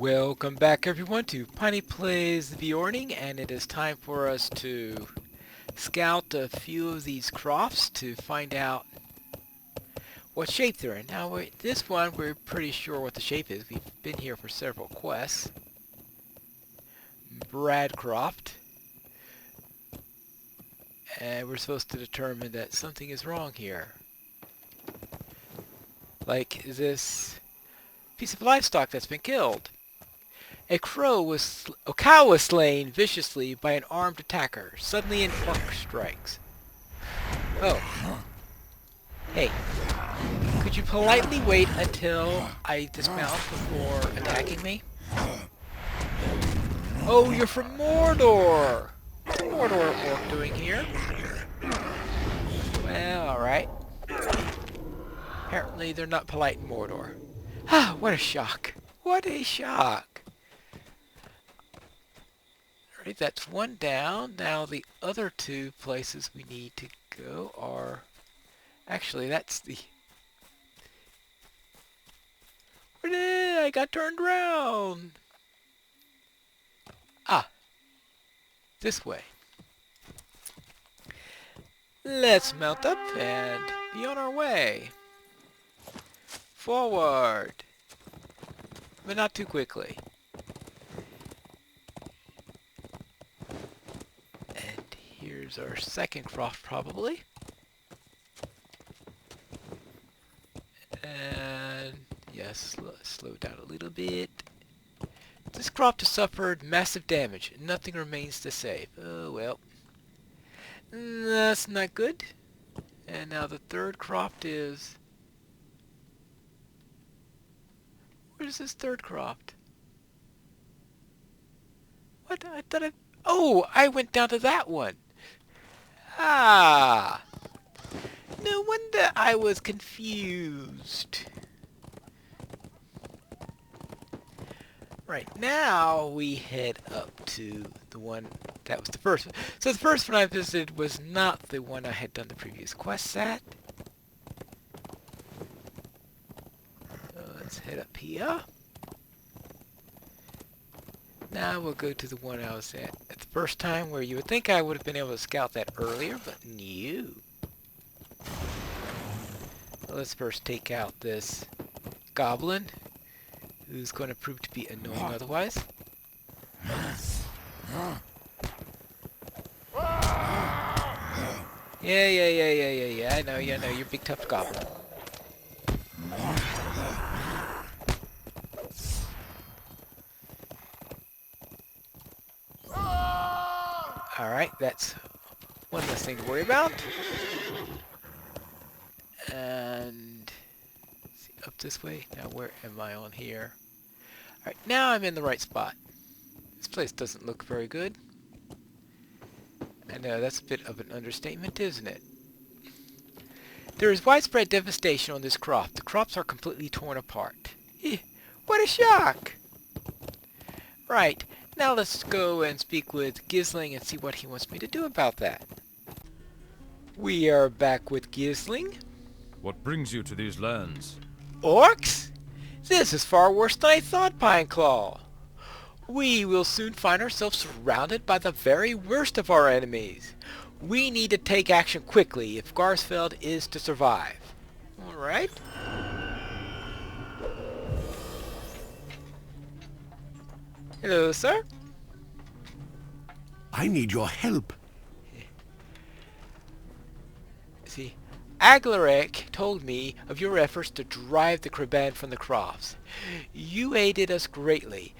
Welcome back everyone to Piney Plays the Beorning, and it is time for us to scout a few of these crofts to find out what shape they're in. Now this one we're pretty sure what the shape is. We've been here for several quests. Brad Croft. And we're supposed to determine that something is wrong here. Like, is this piece of livestock that's been killed? A cow was slain viciously by an armed attacker. Suddenly an orc strikes. Oh. Hey. Could you politely wait until I dismount before attacking me? Oh, you're from Mordor! What's a Mordor orc doing here? Well, alright. Apparently they're not polite in Mordor. Ah, what a shock. What a shock. Alright, that's one down. Now the other two places we need to go are... Actually, that's the... Where did I got turned around? Ah. This way. Let's mount up and be on our way. Forward. But not too quickly. And here's our second croft probably. And yes, slow down a little bit. This croft has suffered massive damage. Nothing remains to save. Oh well. That's not good. And now the third croft is... Where's this third croft? What? I thought I... Oh! I went down to that one! Ah! No wonder I was confused. Right, now we head up to the one that was the first one. So the first one I visited was not the one I had done the previous quests at. So let's head up here. Now we'll go to the one I was at the first time, where you would think I would have been able to scout that earlier, but no. Well, let's first take out this goblin, who's going to prove to be annoying otherwise. Yeah. I know, you're a big tough goblin. Alright, that's one less thing to worry about. And see, up this way. Now where am I on here? Alright, now I'm in the right spot. This place doesn't look very good. I know, that's a bit of an understatement, isn't it? There is widespread devastation on this croft. The crops are completely torn apart. What a shock! Right, now let's go and speak with Gisling and see what he wants me to do about that. We are back with Gisling. What brings you to these lands? Orcs? This is far worse than I thought, Pineclaw. We will soon find ourselves surrounded by the very worst of our enemies. We need to take action quickly if Garsfeld is to survive. Alright. Hello, sir. I need your help. See, Aglarek told me of your efforts to drive the Kreban from the Crofts. You aided us greatly,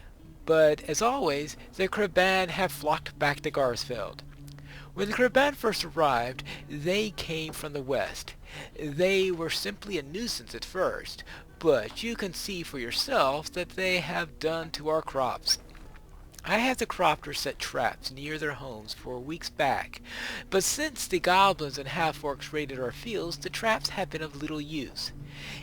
but as always, the Kreban have flocked back to Garsfeld. When the Kreban first arrived, they came from the west. They were simply a nuisance at first, but you can see for yourselves that they have done to our crops. I had the crofters set traps near their homes for weeks back, but since the goblins and half-orcs raided our fields, the traps have been of little use.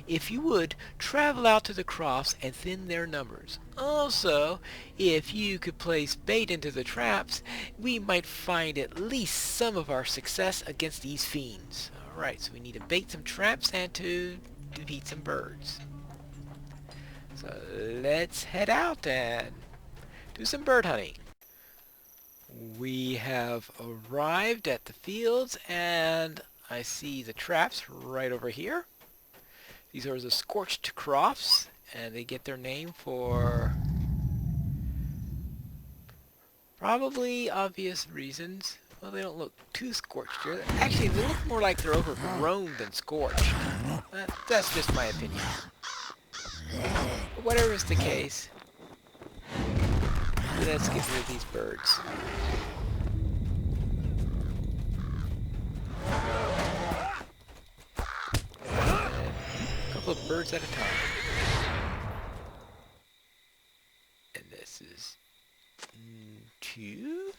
If you would, travel out to the crofts and thin their numbers. Also, if you could place bait into the traps, we might find at least some of our success against these fiends. Alright, so we need to bait some traps and to defeat some birds. So let's head out and do some bird hunting. We have arrived at the fields, and I see the traps right over here. These are the scorched crofts, and they get their name for probably obvious reasons. Well, they don't look too scorched here. Actually, they look more like they're overgrown than scorched. That's just my opinion. But whatever is the case, let's get rid of these birds. And a couple of birds at a time. And this is 2.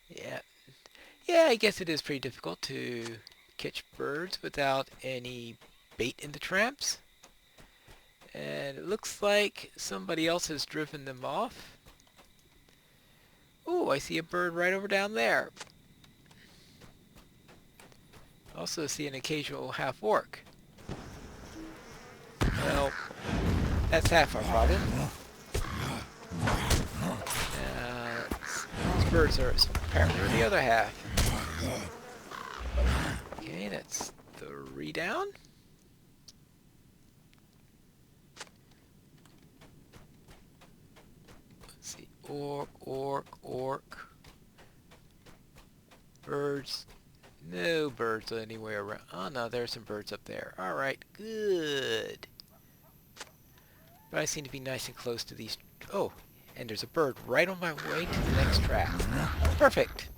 Yeah. Yeah, I guess it is pretty difficult to catch birds without any bait in the traps. And it looks like somebody else has driven them off. Oh, I see a bird right over down there. Also see an occasional half-orc. Well, that's half our problem. These birds are apparently the other half. Okay, that's 3 down. Let's see. Orc. Birds. No birds anywhere around. Oh no, there's some birds up there. Alright, good. But I seem to be nice and close to these. Oh, and there's a bird right on my way to the next trap. Perfect.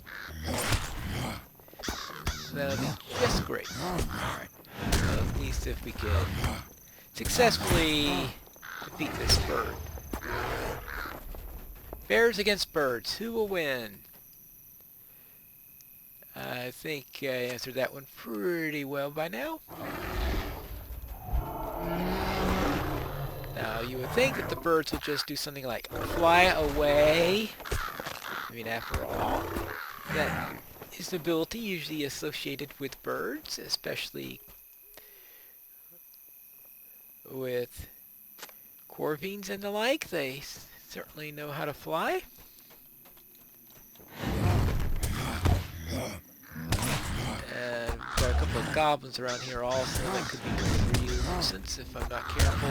That'll be just great. Alright. At least if we can successfully defeat this bird. Bears against birds. Who will win? I think I answered that one pretty well by now. Now, you would think that the birds would just do something like fly away. I mean, after all, that is an ability usually associated with birds, especially with corvines and the like. They certainly know how to fly. And we've got a couple of goblins around here also that could become a real nuisance if I'm not careful.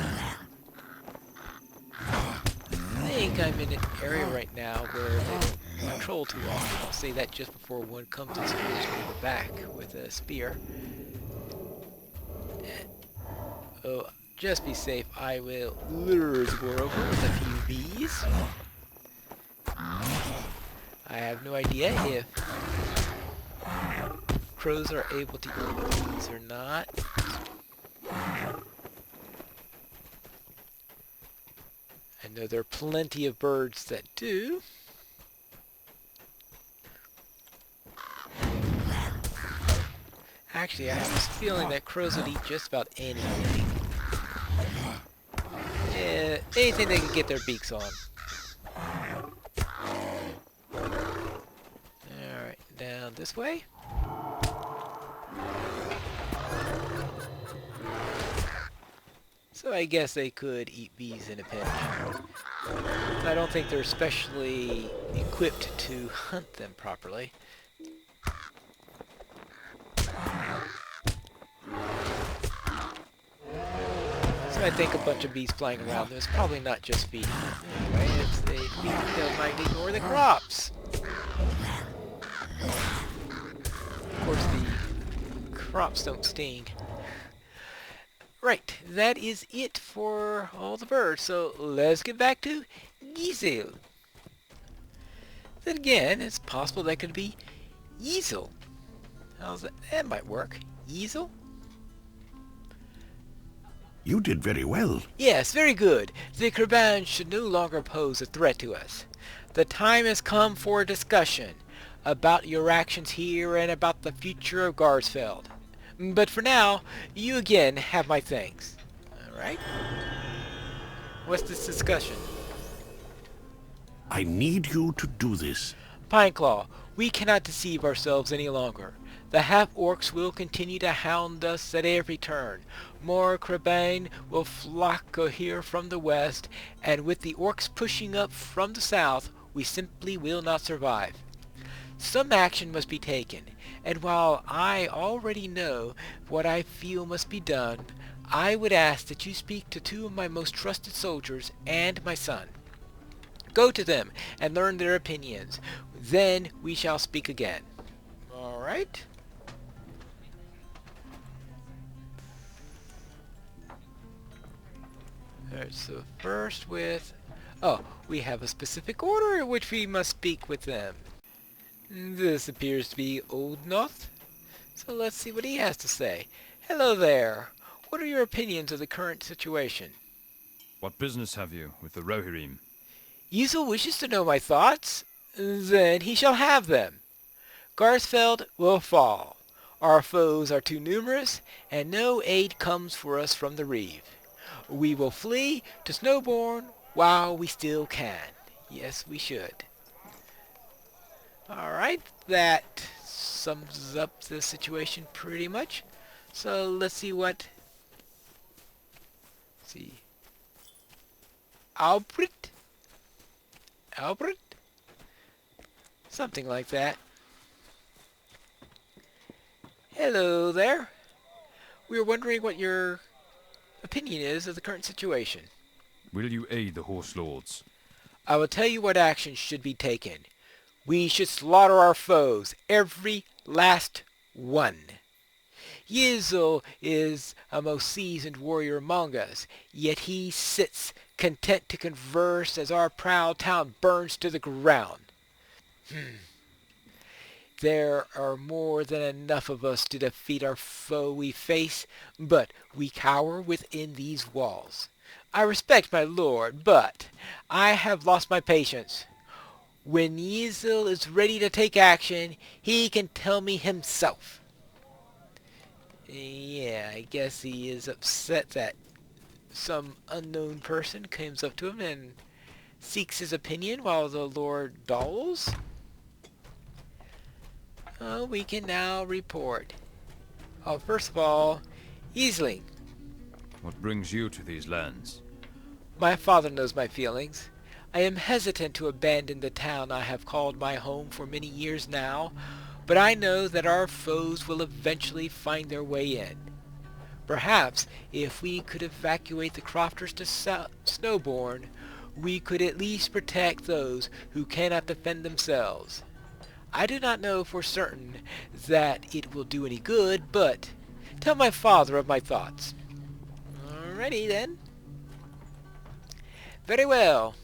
I think I'm in an area right now where they don't patrol too often. I'll say that just before one comes and spears me in the back with a spear. And, oh, just be safe. I will lure the boar over with a few bees. I have no idea if crows are able to eat bees or not. I know there are plenty of birds that do. Actually, I have this feeling that crows would eat just about anything. Yeah, anything they can get their beaks on. Alright, down this way. So I guess they could eat bees in a pinch. I don't think they're especially equipped to hunt them properly. So I think a bunch of bees flying around there's probably not just feeding them. Anyway, if they feed them, they might ignore the crops. Of course, the crops don't sting. Right, that is it for all the birds, so let's get back to Giesel. Then again, it's possible that could be Yeasel. How's that? That might work. Yeasel? You did very well. Yes, very good. The Creban should no longer pose a threat to us. The time has come for a discussion about your actions here and about the future of Garsfeld. But for now, you again have my thanks. Alright? What's this discussion? I need you to do this. Pineclaw, we cannot deceive ourselves any longer. The half-orcs will continue to hound us at every turn. More Crabane will flock here from the west, and with the orcs pushing up from the south, we simply will not survive. Some action must be taken, and while I already know what I feel must be done, I would ask that you speak to two of my most trusted soldiers and my son. Go to them and learn their opinions. Then we shall speak again. All right? Alright, so first with... Oh, we have a specific order in which we must speak with them. This appears to be Old Noth. So let's see what he has to say. Hello there. What are your opinions of the current situation? What business have you with the Rohirrim? Yizel wishes to know my thoughts? Then he shall have them. Garthfeld will fall. Our foes are too numerous, and no aid comes for us from the Reeve. We will flee to Snowbourn while we still can. Yes, we should. Alright, that sums up the situation pretty much. So let's see what... Let's see. Albert? Albert? Something like that. Hello there. We were wondering what your opinion is of the current situation. Will you aid the Horse Lords? I will tell you what action should be taken. We should slaughter our foes, every last one. Yizel is a most seasoned warrior among us, yet he sits content to converse as our proud town burns to the ground. There are more than enough of us to defeat our foe we face, but we cower within these walls. I respect my lord, but I have lost my patience. When Yizel is ready to take action, he can tell me himself. Yeah, I guess he is upset that some unknown person comes up to him and seeks his opinion while the Lord dawdles. We can now report. First of all, Yizel. What brings you to these lands? My father knows my feelings. I am hesitant to abandon the town I have called my home for many years now, but I know that our foes will eventually find their way in. Perhaps, if we could evacuate the Crofters to Snowbourn, we could at least protect those who cannot defend themselves. I do not know for certain that it will do any good, but tell my father of my thoughts. Alrighty then. Very well.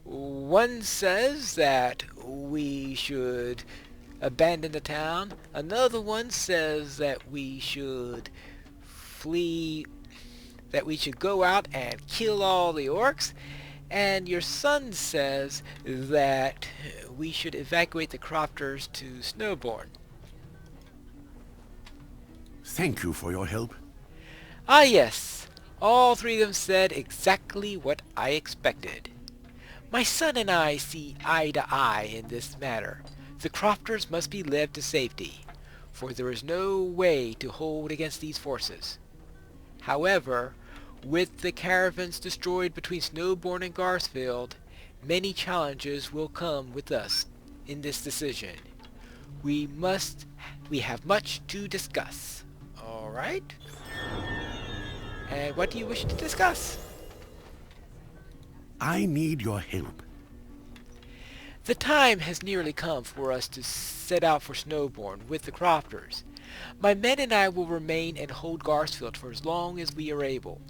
One says that we should abandon the town. Another one says that we should flee, that we should go out and kill all the orcs. And your son says that we should evacuate the Crofters to Snowbourn. Thank you for your help. Ah yes, all three of them said exactly what I expected. My son and I see eye to eye in this matter. The Crofters must be led to safety, for there is no way to hold against these forces. However, with the caravans destroyed between Snowbourn and Garthfield, many challenges will come with us in this decision. We have much to discuss. Alright? And what do you wish to discuss? I need your help. The time has nearly come for us to set out for Snowbourn with the Crofters. My men and I will remain and hold Garthfield for as long as we are able.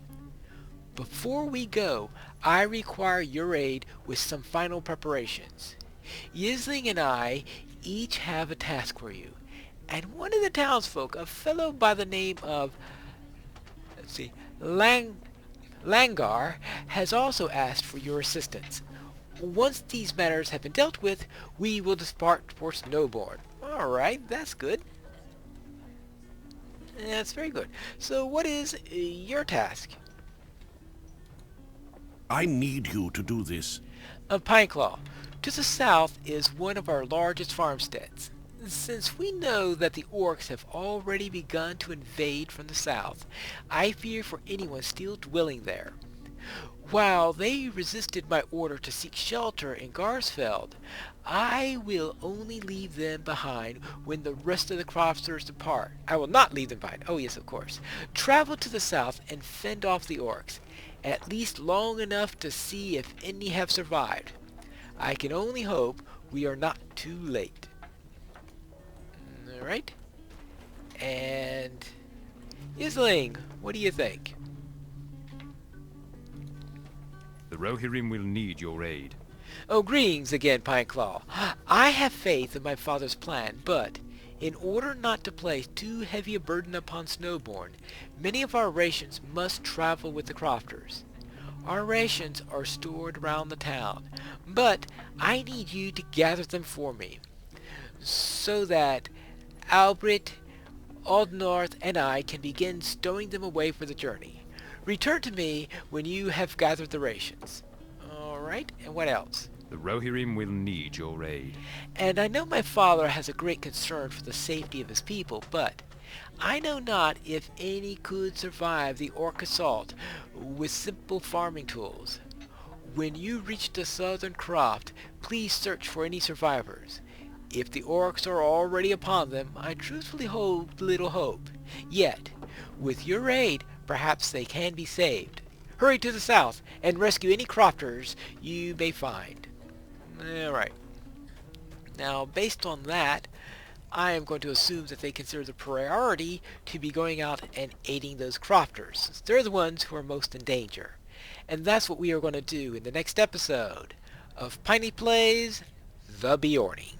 Before we go, I require your aid with some final preparations. Yizel and I each have a task for you, and one of the townsfolk, a fellow by the name of, Langar, has also asked for your assistance. Once these matters have been dealt with, we will depart for Snowbourn. Alright, that's good. That's very good. So what is your task? I need you to do this. Pineclaw. To the south is one of our largest farmsteads. Since we know that the orcs have already begun to invade from the south, I fear for anyone still dwelling there. While they resisted my order to seek shelter in Garsfeld, I will only leave them behind when the rest of the crofters depart. I will not leave them behind. Oh yes, of course. Travel to the south and fend off the orcs, at least long enough to see if any have survived. I can only hope we are not too late. Alright. And Isling, what do you think? The Rohirrim will need your aid. Oh, greetings again, Pineclaw. I have faith in my father's plan, but in order not to place too heavy a burden upon Snowborn, many of our rations must travel with the crofters. Our rations are stored around the town, but I need you to gather them for me, so that Albert, Aldnorth, and I can begin stowing them away for the journey. Return to me when you have gathered the rations. Alright, and what else? The Rohirrim will need your aid. And I know my father has a great concern for the safety of his people, but I know not if any could survive the orc assault with simple farming tools. When you reach the southern croft, please search for any survivors. If the orcs are already upon them, I truthfully hold little hope. Yet, with your aid, perhaps they can be saved. Hurry to the south and rescue any crofters you may find. Alright. Now, based on that, I am going to assume that they consider the priority to be going out and aiding those crofters, since they're the ones who are most in danger. And that's what we are going to do in the next episode of Piney Plays The Beorning.